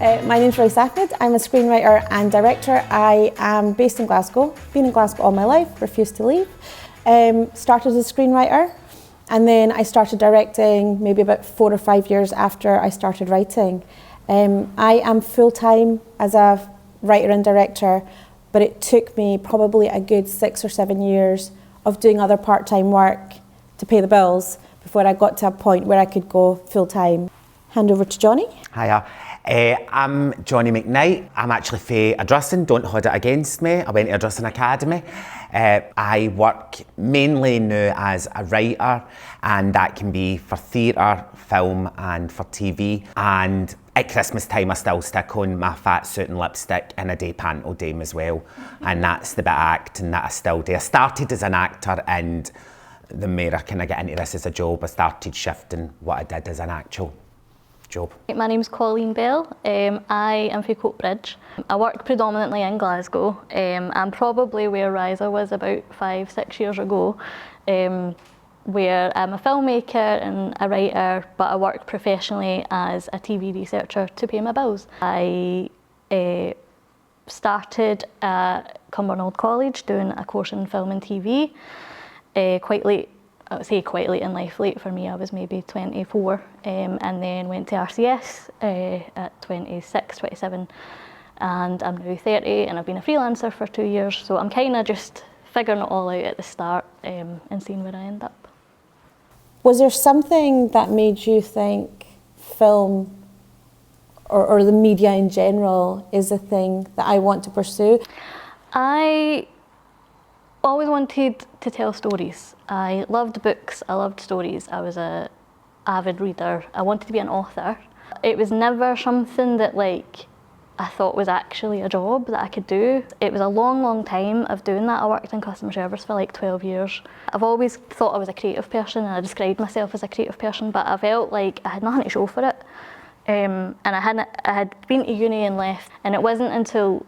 My name's Raisah Ahmed. I'm a screenwriter and director. I am based in Glasgow, been in Glasgow all my life, refused to leave. Started as a screenwriter and then I started directing maybe about 4 or 5 years after I started writing. I am full-time as a writer and director, but it took me probably a good 6 or 7 years of doing other part-time work to pay the bills before I got to a point where I could go full-time. Hand over to Johnny. Hiya. I'm Johnny McKnight. I'm actually fae Ardrossan, don't hold it against me. I went to Royal Academy. I work mainly now as a writer, and that can be for theatre, film and for TV. And at Christmas time I still stick on my fat suit and lipstick and a day panto dame as well. And that's the bit of acting that I still do. I started as an actor, and the more I kind of get into this as a job, I started shifting what I did as an actual job. My name's Colleen Bell. I am from Coatbridge. I work predominantly in Glasgow. I'm probably where Raisah was about 5-6 years ago, where I'm a filmmaker and a writer, but I work professionally as a TV researcher to pay my bills. I started at Cumbernauld College doing a course in film and TV quite late. I would say quite late in life. Late for me, I was maybe 24, and then went to RCS at 26, 27, and I'm now 30 and I've been a freelancer for 2 years, so I'm kind of just figuring it all out at the start and seeing where I end up. Was there something that made you think film or the media in general is a thing that I want to pursue? I always wanted to tell stories. I loved books, I loved stories. I was an avid reader. I wanted to be an author. It was never something that I thought was actually a job that I could do. It was a long time of doing that. I worked in customer service for 12 years. I've always thought I was a creative person, and I described myself as a creative person, but I felt like I had nothing to show for it. And I had been to uni and left, and it wasn't until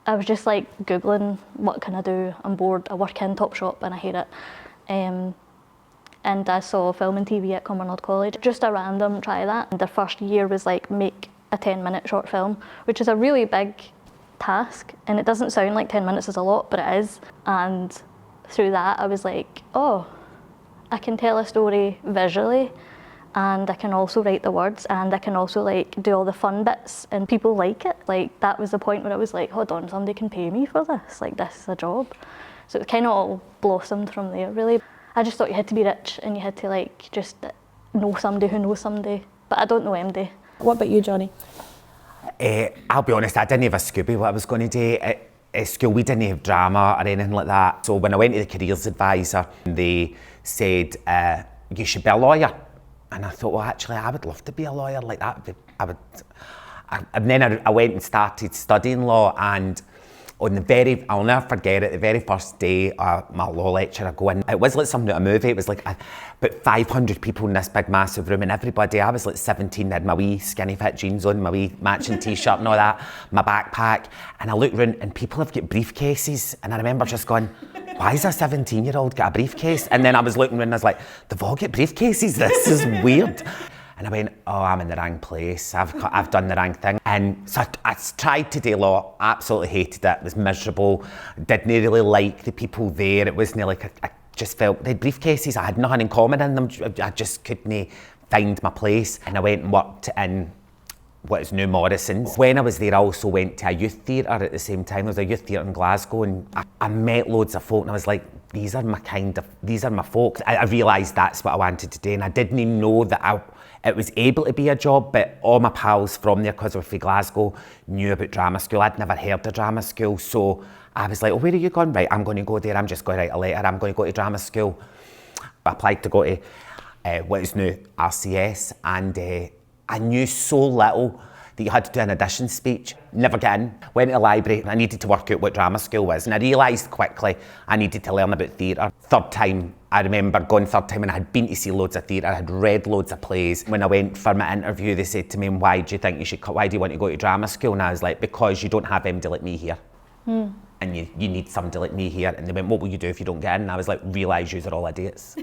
I was just Googling, what can I do? I'm bored. I work in Topshop and I hate it. And I saw film and TV at Cumbernauld College. Just a random try that. And their first year was make a 10-minute short film, which is a really big task. And it doesn't sound like 10 minutes is a lot, but it is. And through that, I was like, oh, I can tell a story visually, and I can also write the words, and I can also do all the fun bits, and people like it. That was the point where I was like, hold on, somebody can pay me for this. This is a job. So it kind of all blossomed from there, really. I just thought you had to be rich and you had to just know somebody who knows somebody, but I don't know MD. What about you, Johnny? I'll be honest, I didn't have a Scooby what I was going to do. At school we didn't have drama or anything like that. So when I went to the careers advisor, they said, you should be a lawyer. And I thought, well, actually, I would love to be a lawyer like that. And then I went and started studying law, and I'll never forget it, the very first day my law lecture, I go in, it was like something out of a movie. It was about 500 people in this big massive room, and everybody, I was 17, had my wee skinny fit jeans on, my wee matching t-shirt and all that, my backpack, and I looked around and people have got briefcases, and I remember just going, why has a 17-year-old got a briefcase? And then I was looking around and I was like, they've all got briefcases, this is weird. And I went, oh, I'm in the wrong place. I've done the wrong thing. And so I tried to do law, absolutely hated it, was miserable, didn't really like the people there. It wasn't I just felt, they had briefcases, I had nothing in common in them. I just couldn't find my place. And I went and worked in what is now Morrison's. When I was there, I also went to a youth theatre at the same time. There was a youth theatre in Glasgow, and I met loads of folk, and I was like, these are my folk. I realised that's what I wanted to do, and I didn't even know that it was able to be a job, but all my pals from there, because we were from Glasgow, knew about drama school. I'd never heard of drama school, so I was like, oh, where are you going? Right, I'm going to go there, I'm just going to write a letter, I'm going to go to drama school. I applied to go to what is now RCS, and I knew so little that you had to do an audition speech. Never get in. Went to the library, and I needed to work out what drama school was, and I realised quickly I needed to learn about theatre. Third time, I remember going third time, and I had been to see loads of theatre, I had read loads of plays. When I went for my interview, they said to me, why do you want to go to drama school? And I was like, because you don't have anybody like me here. And you need somebody like me here. And they went, what will you do if you don't get in? And I was like, realise yous are all idiots.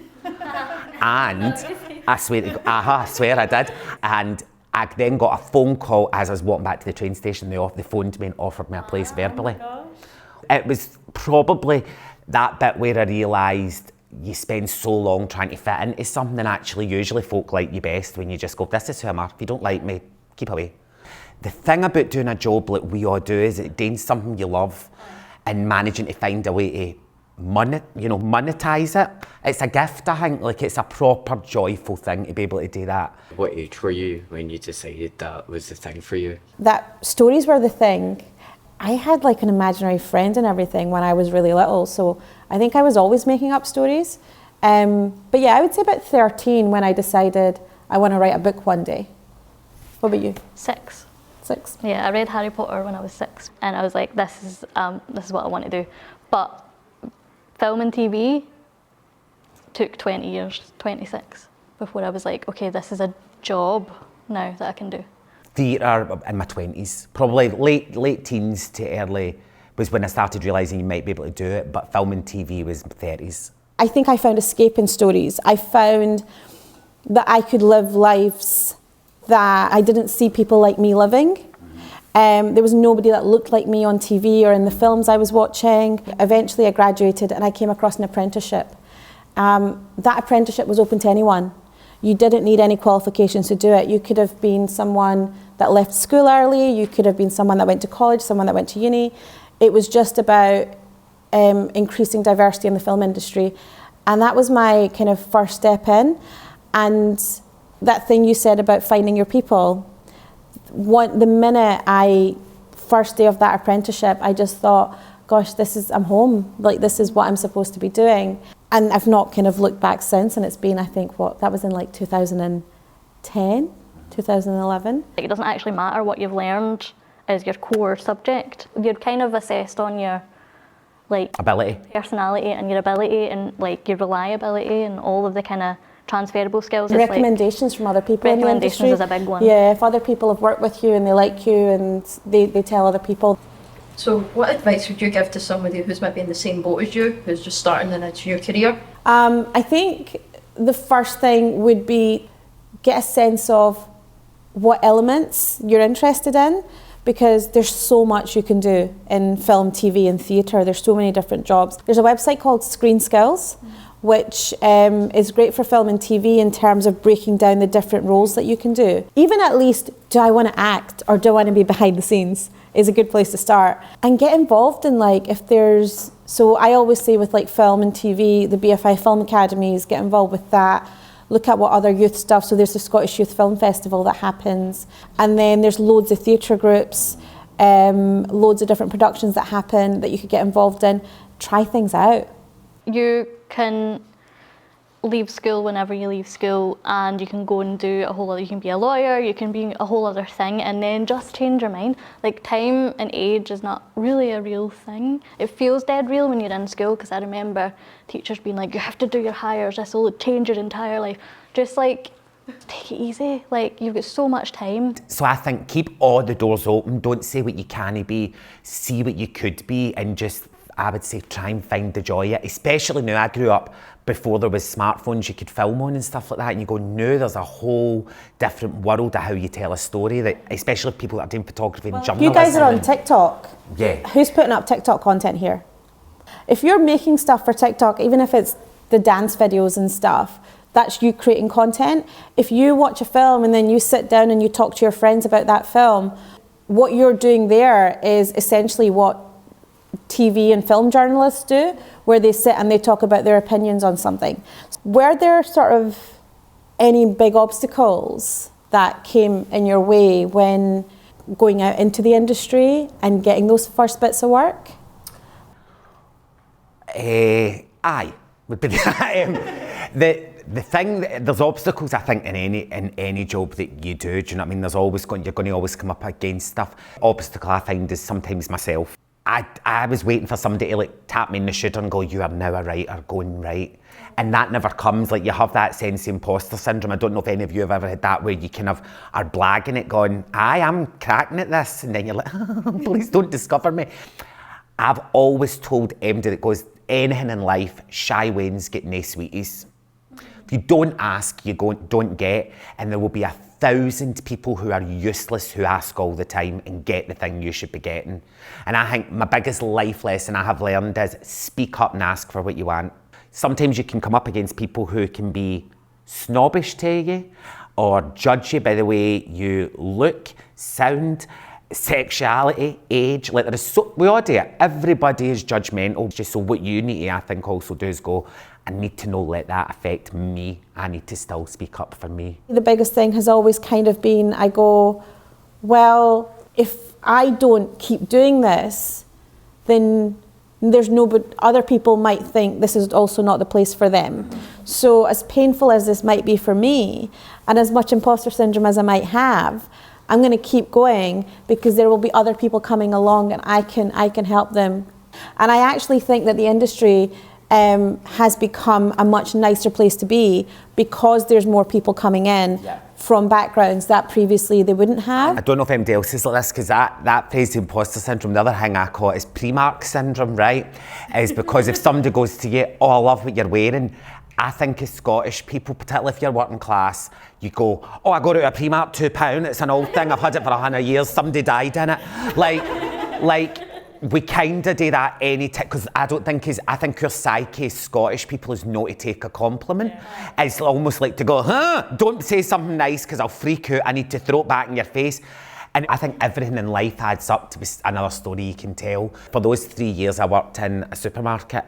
And I swear I did. And I then got a phone call as I was walking back to the train station. They phoned me and offered me a place verbally. It was probably that bit where I realised you spend so long trying to fit into something, and actually usually folk like you best when you just go, this is who I am. If you don't like me, keep away. The thing about doing a job like we all do is it doing something you love and managing to find a way to monetize it. It's a gift, I think. Like, it's a proper joyful thing to be able to do that. What age were you when you decided that was the thing for you? That stories were the thing. I had like an imaginary friend and everything when I was really little, so I think I was always making up stories. But yeah, I would say about 13 when I decided I want to write a book one day. What about you? 6. 6. Yeah, I read Harry Potter when I was 6, and I was like, this is what I want to do. But film and TV took 20 years, 26, before I was like, okay, this is a job now that I can do. Theatre in my 20s, probably late teens to early was when I started realising you might be able to do it, but film and TV was 30s. I think I found escape in stories. I found that I could live lives that I didn't see people like me living. There was nobody that looked like me on TV or in the films I was watching. Eventually I graduated and I came across an apprenticeship. That apprenticeship was open to anyone. You didn't need any qualifications to do it. You could have been someone that left school early, you could have been someone that went to college, someone that went to uni. It was just about increasing diversity in the film industry. And that was my kind of first step in. And that thing you said about finding your people, the minute first day of that apprenticeship, I just thought, gosh, I'm home. Like, this is what I'm supposed to be doing. And I've not kind of looked back since, and it's been, I think, that was in like 2010, 2011. It doesn't actually matter what you've learned as your core subject. You're kind of assessed on your ability, personality and your ability and like your reliability and all of the kind of transferable skills. Recommendations from other people in the industry. Recommendations is a big one. Yeah, if other people have worked with you and they like you and they tell other people. So what advice would you give to somebody who's maybe in the same boat as you, who's just starting into your career? I think the first thing would be get a sense of what elements you're interested in, because there's so much you can do in film, TV and theatre. There's so many different jobs. There's a website called Screen Skills, which is great for film and TV in terms of breaking down the different roles that you can do. Even at least, do I want to act or do I want to be behind the scenes, is a good place to start. And get involved in so I always say with like film and TV, the BFI Film Academies, get involved with that. Look at what other youth stuff, so there's the Scottish Youth Film Festival that happens. And then there's loads of theatre groups, loads of different productions that happen that you could get involved in. Try things out. You can leave school whenever you leave school, and you can go and do a whole other, you can be a lawyer, you can be a whole other thing, and then just change your mind. Like, time and age is not really a real thing. It feels dead real when you're in school, because I remember teachers being like, you have to do your hires, this will change your entire life. Just like, take it easy, like, you've got so much time. So I think keep all the doors open, don't say what you can't be, see what you could be, and just, I would say, try and find the joy in it. Especially now, I grew up before there was smartphones you could film on and stuff like that, and you go, no, there's a whole different world of how you tell a story, that especially people that are doing photography and journalism. You guys are on TikTok. Yeah. Who's putting up TikTok content here? If you're making stuff for TikTok, even if it's the dance videos and stuff, that's you creating content. If you watch a film and then you sit down and you talk to your friends about that film, what you're doing there is essentially what TV and film journalists do, where they sit and they talk about their opinions on something. Were there sort of any big obstacles that came in your way when going out into the industry and getting those first bits of work? Aye, would be the thing. There's obstacles, I think, in any job that you do. Do you know what I mean? You're going to always come up against stuff. Obstacle I find is sometimes myself. I was waiting for somebody to like tap me in the shoulder and go, you are now a writer, going right. And that never comes. Like, you have that sense of imposter syndrome. I don't know if any of you have ever had that, where you kind of are blagging it, going, I am cracking at this. And then you're like, oh, please don't discover me. I've always told everybody that goes, anything in life, shy wins get nae sweeties. If you don't ask, you don't get, and there will be 1,000 people who are useless who ask all the time and get the thing you should be getting. And I think my biggest life lesson I have learned is speak up and ask for what you want. Sometimes you can come up against people who can be snobbish to you or judge you by the way you look, sound, sexuality, age. Like, we all do it. Everybody is judgmental. Just so what you need to, I think, also do is go, I need to not let that affect me. I need to still speak up for me. The biggest thing has always kind of been, I go, well, if I don't keep doing this, then there's other people might think this is also not the place for them. So as painful as this might be for me, and as much imposter syndrome as I might have, I'm going to keep going because there will be other people coming along and I can help them. And I actually think that the industry has become a much nicer place to be because there's more people coming in from backgrounds that previously they wouldn't have. I don't know if anybody else is like this, because that phrase, imposter syndrome, the other thing I call it is pre-mark syndrome, right? Is because if somebody goes to you, oh, I love what you're wearing, I think as Scottish people, particularly if you're working class, you go, oh, I got it at a Primark, £2, it's an old thing, I've had it for 100 years, somebody died in it. Like we kind of do that because I think your psyche as Scottish people is not to take a compliment. Yeah. It's almost like to go, don't say something nice because I'll freak out, I need to throw it back in your face. And I think everything in life adds up to another story you can tell. For those 3 years I worked in a supermarket,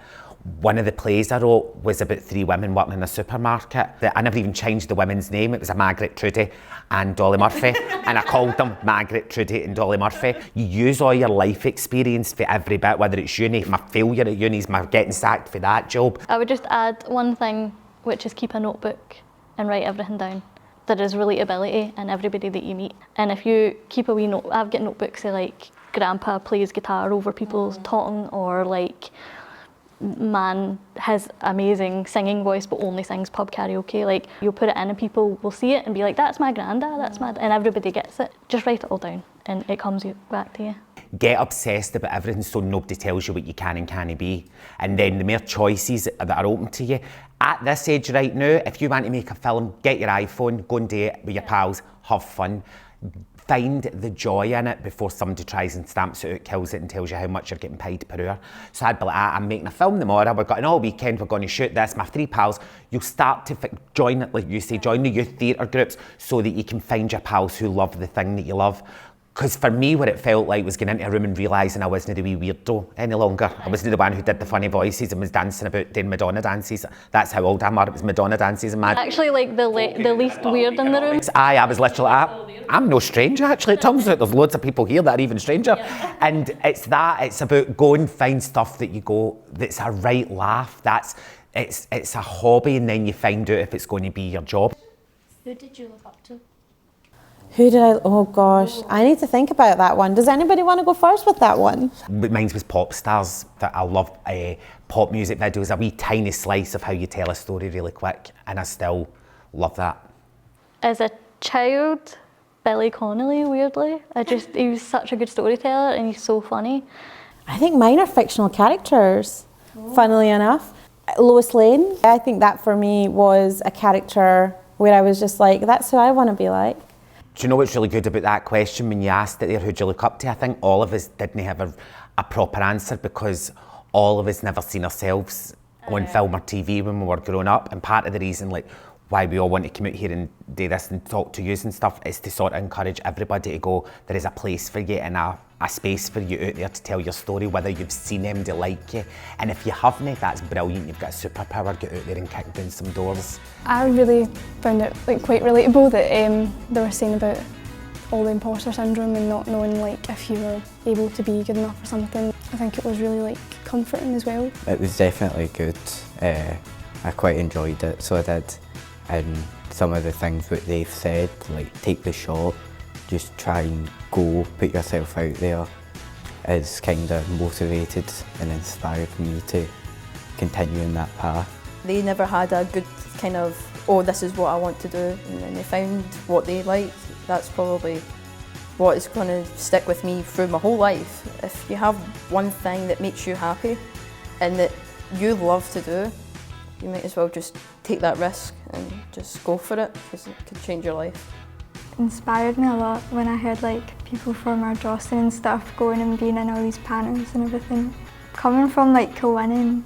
one of the plays I wrote was about 3 women working in a supermarket. I never even changed the women's name. It was a Margaret, Trudy and Dolly Murphy. And I called them Margaret, Trudy and Dolly Murphy. You use all your life experience for every bit, whether it's uni, my failure at uni, my getting sacked for that job. I would just add one thing, which is keep a notebook and write everything down. There is relatability in everybody that you meet. And if you keep a wee note, I've got notebooks of like, grandpa plays guitar over people's talking, or like, man has amazing singing voice but only sings pub karaoke. Like, you'll put it in and people will see it and be like, that's my granda, that's my... And everybody gets it. Just write it all down and it comes back to you. Get obsessed about everything so nobody tells you what you can and can't be. And then the mere choices that are open to you. At this age right now, if you want to make a film, get your iPhone, go and do it with your pals, have fun. Find the joy in it before somebody tries and stamps it out, kills it and tells you how much you're getting paid per hour. So I'd be like, I'm making a film tomorrow, we've got an all weekend, we're going to shoot this, my 3 pals. You'll start to join, like you say, join the youth theatre groups so that you can find your pals who love the thing that you love. Because for me, what it felt like was getting into a room and realising I wasn't the wee weirdo any longer. I wasn't the one who did the funny voices and was dancing about doing Madonna dances. That's how old I am, it was Madonna dances and mad. Actually, like the least weird in the room. I was literally I'm no stranger actually. It turns out there's loads of people here that are even stranger. Yeah. And it's about go and find stuff that you go, that's a right laugh. It's a hobby, and then you find out if it's going to be your job. Who did you look up to? Oh gosh, I need to think about that one. Does anybody want to go first with that one? Mine was pop stars. That I love pop music videos, a wee tiny slice of how you tell a story really quick, and I still love that. As a child, Billy Connolly, weirdly. He was such a good storyteller and he's so funny. I think mine are fictional characters, funnily enough. Lois Lane, I think that for me was a character where I was just like, that's who I want to be like. Do you know what's really good about that question when you asked it there, who'd you look up to? I think all of us didn't have a proper answer because all of us never seen ourselves on film or TV when we were growing up. And part of the reason why we all want to come out here and do this and talk to you and stuff is to sort of encourage everybody to go, there is a place for you and a space for you out there to tell your story, whether you've seen them, they like you. And if you haven't, that's brilliant, you've got a superpower, get out there and kick down some doors. I really found it quite relatable that they were saying about all the imposter syndrome and not knowing if you were able to be good enough for something. I think it was really comforting as well. It was definitely good. I quite enjoyed it, so I did. And some of the things that they've said, take the shot, just try and go, put yourself out there, is kind of motivated and inspired me to continue in that path. They never had a good kind of, oh, this is what I want to do, and then they found what they liked. That's probably what is going to stick with me through my whole life. If you have one thing that makes you happy and that you love to do, you might as well just take that risk and just go for it, because it could change your life. inspired me a lot when I heard like people from Ardrossan and stuff going and being in all these panels and everything. Coming from like Kilwinning,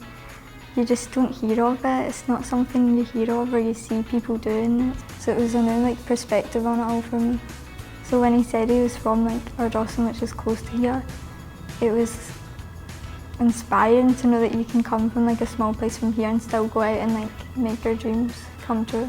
you just don't hear of it. It's not something you hear of or you see people doing. So it was a new like perspective on it all for me. So when he said he was from like Ardrossan, which is close to here, it was inspiring to know that you can come from like a small place from here and still go out and like make your dreams come true.